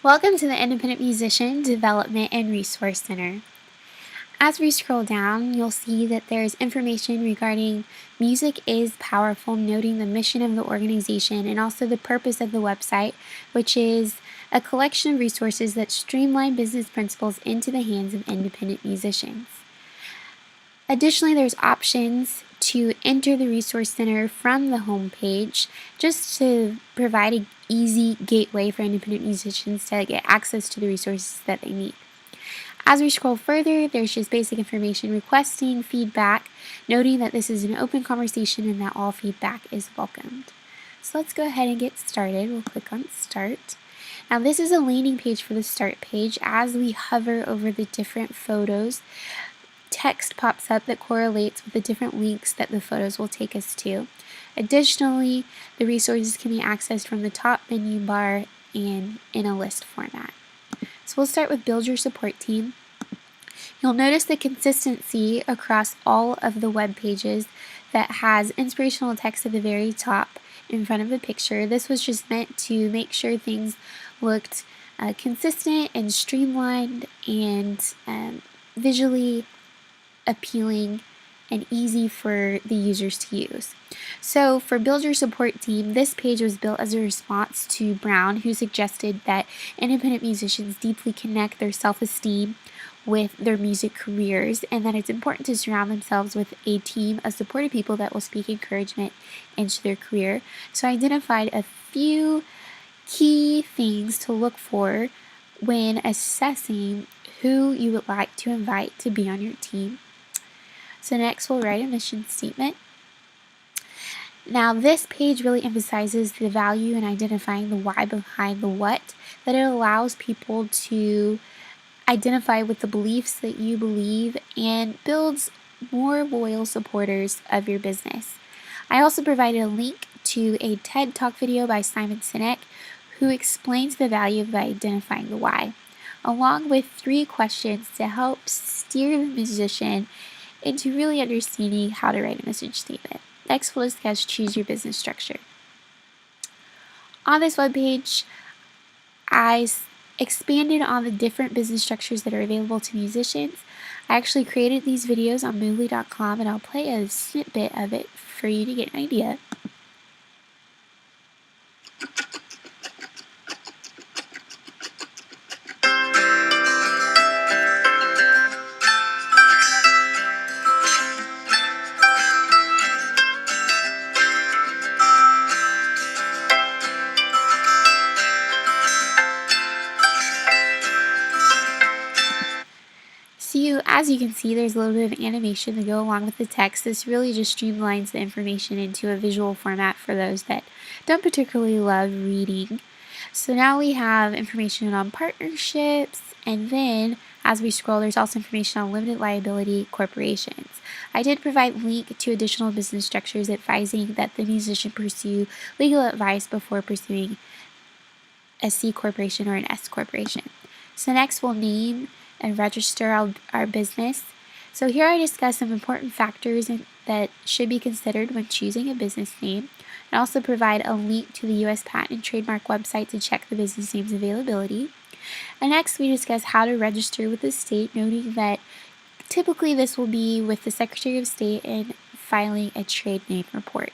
Welcome to the Independent Musician Development and Resource Center. As we scroll down, you'll see that there's information regarding Music is Powerful, noting the mission of the organization and also the purpose of the website, which is a collection of resources that streamline business principles into the hands of independent musicians. Additionally, there's options to enter the Resource Center from the home page just to provide an easy gateway for independent musicians to get access to the resources that they need. As we scroll further, there's just basic information requesting feedback, noting that this is an open conversation and that all feedback is welcomed. So let's go ahead and get started. We'll click on Start. Now this is a landing page for the Start page. As we hover over the different photos, text pops up that correlates with the different links that the photos will take us to. Additionally, the resources can be accessed from the top menu bar and in a list format. So we'll start with Build Your Support Team. You'll notice the consistency across all of the web pages that has inspirational text at the very top in front of the picture. This was just meant to make sure things looked consistent and streamlined and visually appealing and easy for the users to use. So for Build Your Support Team, this page was built as a response to Brown, who suggested that independent musicians deeply connect their self-esteem with their music careers, and that it's important to surround themselves with a team of supportive people that will speak encouragement into their career. So I identified a few key things to look for when assessing who you would like to invite to be on your team. So next we'll write a mission statement. Now this page really emphasizes the value in identifying the why behind the what, that it allows people to identify with the beliefs that you believe and builds more loyal supporters of your business. I also provided a link to a TED Talk video by Simon Sinek, who explains the value of identifying the why, along with 3 questions to help steer the musician into really understanding how to write a message statement. Next, we'll discuss Choose Your Business Structure. On this webpage, I expanded on the different business structures that are available to musicians. I actually created these videos on Moodly.com, and I'll play a snippet of it for you to get an idea. So as you can see, there's a little bit of animation to go along with the text. This really just streamlines the information into a visual format for those that don't particularly love reading. So now we have information on partnerships, and then as we scroll, there's also information on limited liability corporations. I did provide a link to additional business structures advising that the musician pursue legal advice before pursuing a C corporation or an S corporation. So next we'll name and register our business. So here I discuss some important factors that should be considered when choosing a business name, and also provide a link to the U.S. Patent and Trademark website to check the business name's availability. And next we discuss how to register with the state, noting that typically this will be with the Secretary of State and filing a trade name report.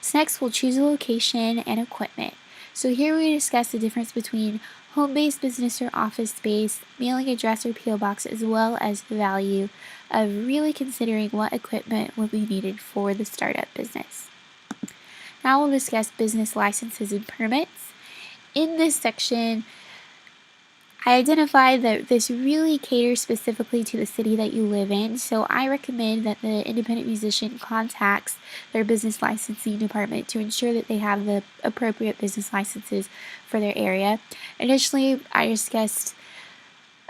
So next we'll choose a location and equipment. So here we discuss the difference between home-based business or office-based, mailing address or P.O. box, as well as the value of really considering what equipment will be needed for the startup business. Now we'll discuss business licenses and permits. In this section, I identified that this really caters specifically to the city that you live in, so I recommend that the independent musician contacts their business licensing department to ensure that they have the appropriate business licenses for their area. Additionally, I discussed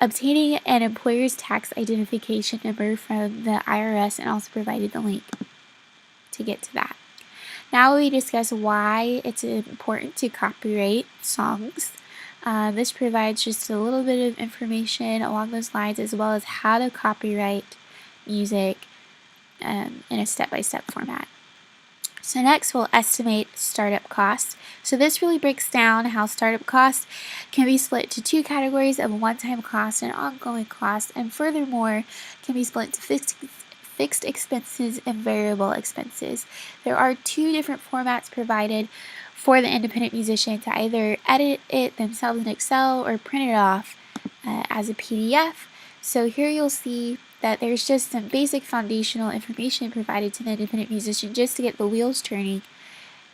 obtaining an employer's tax identification number from the IRS and also provided the link to get to that. Now we discuss why it's important to copyright songs. This provides just a little bit of information along those lines, as well as how to copyright music in a step-by-step format. So next we'll estimate startup costs. So this really breaks down how startup costs can be split to two categories of one-time costs and ongoing costs, and furthermore can be split into fixed expenses and variable expenses. There are two different formats provided for the independent musician to either edit it themselves in Excel or print it off as a PDF. So here you'll see that there's just some basic foundational information provided to the independent musician just to get the wheels turning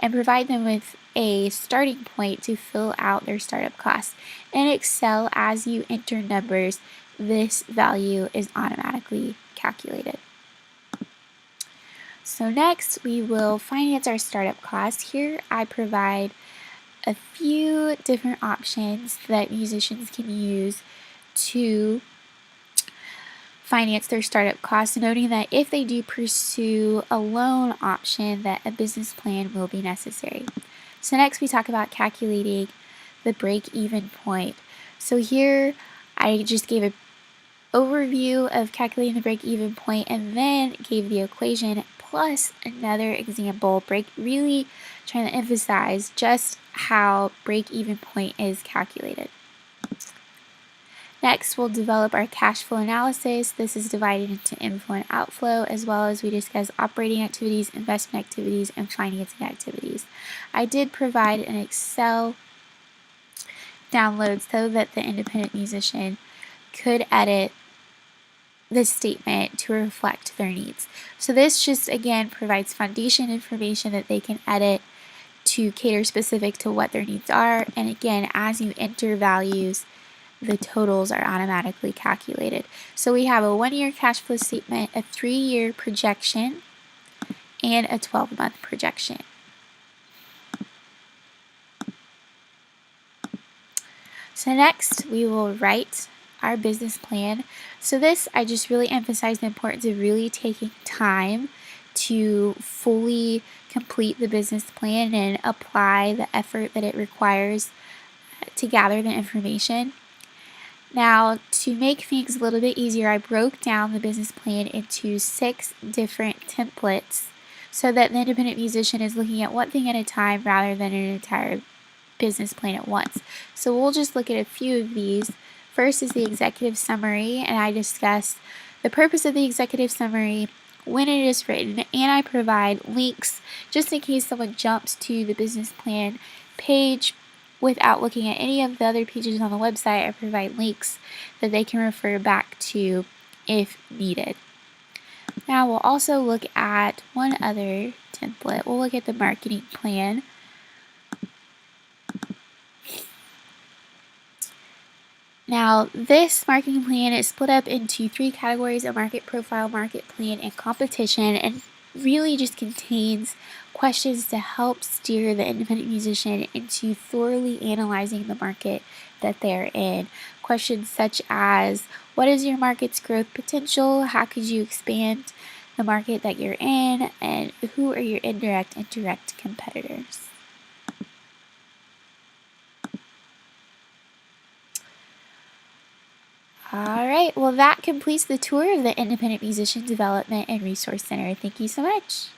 and provide them with a starting point to fill out their startup costs. In Excel, as you enter numbers, this value is automatically calculated. So next we will finance our startup costs. Here I provide a few different options that musicians can use to finance their startup costs, noting that if they do pursue a loan option, that a business plan will be necessary. So next we talk about calculating the break-even point. So here I just gave an overview of calculating the break-even point and then gave the equation plus another example, really trying to emphasize just how break-even point is calculated. Next, we'll develop our cash flow analysis. This is divided into inflow and outflow, as well as we discuss operating activities, investment activities, and financing activities. I did provide an Excel download so that the independent musician could edit this statement to reflect their needs. So this just, again, provides foundation information that they can edit to cater specific to what their needs are. And again, as you enter values, the totals are automatically calculated. So we have a 1-year cash flow statement, a 3-year projection, and a 12-month projection. So next we will write our business plan. So this, I just really emphasize the importance of really taking time to fully complete the business plan and apply the effort that it requires to gather the information. Now, to make things a little bit easier, I broke down the business plan into 6 different templates so that the independent musician is looking at one thing at a time rather than an entire business plan at once. So we'll just look at a few of these. First is the executive summary, and I discuss the purpose of the executive summary, when it is written, and I provide links just in case someone jumps to the business plan page without looking at any of the other pages on the website. I provide links that they can refer back to if needed. Now we'll also look at one other template. We'll look at the marketing plan. Now this marketing plan is split up into 3 categories: a market profile, market plan, and competition, and really just contains questions to help steer the independent musician into thoroughly analyzing the market that they're in. Questions such as, what is your market's growth potential? How could you expand the market that you're in? And who are your indirect and direct competitors? Alright, well that completes the tour of the Independent Musician Development and Resource Center. Thank you so much.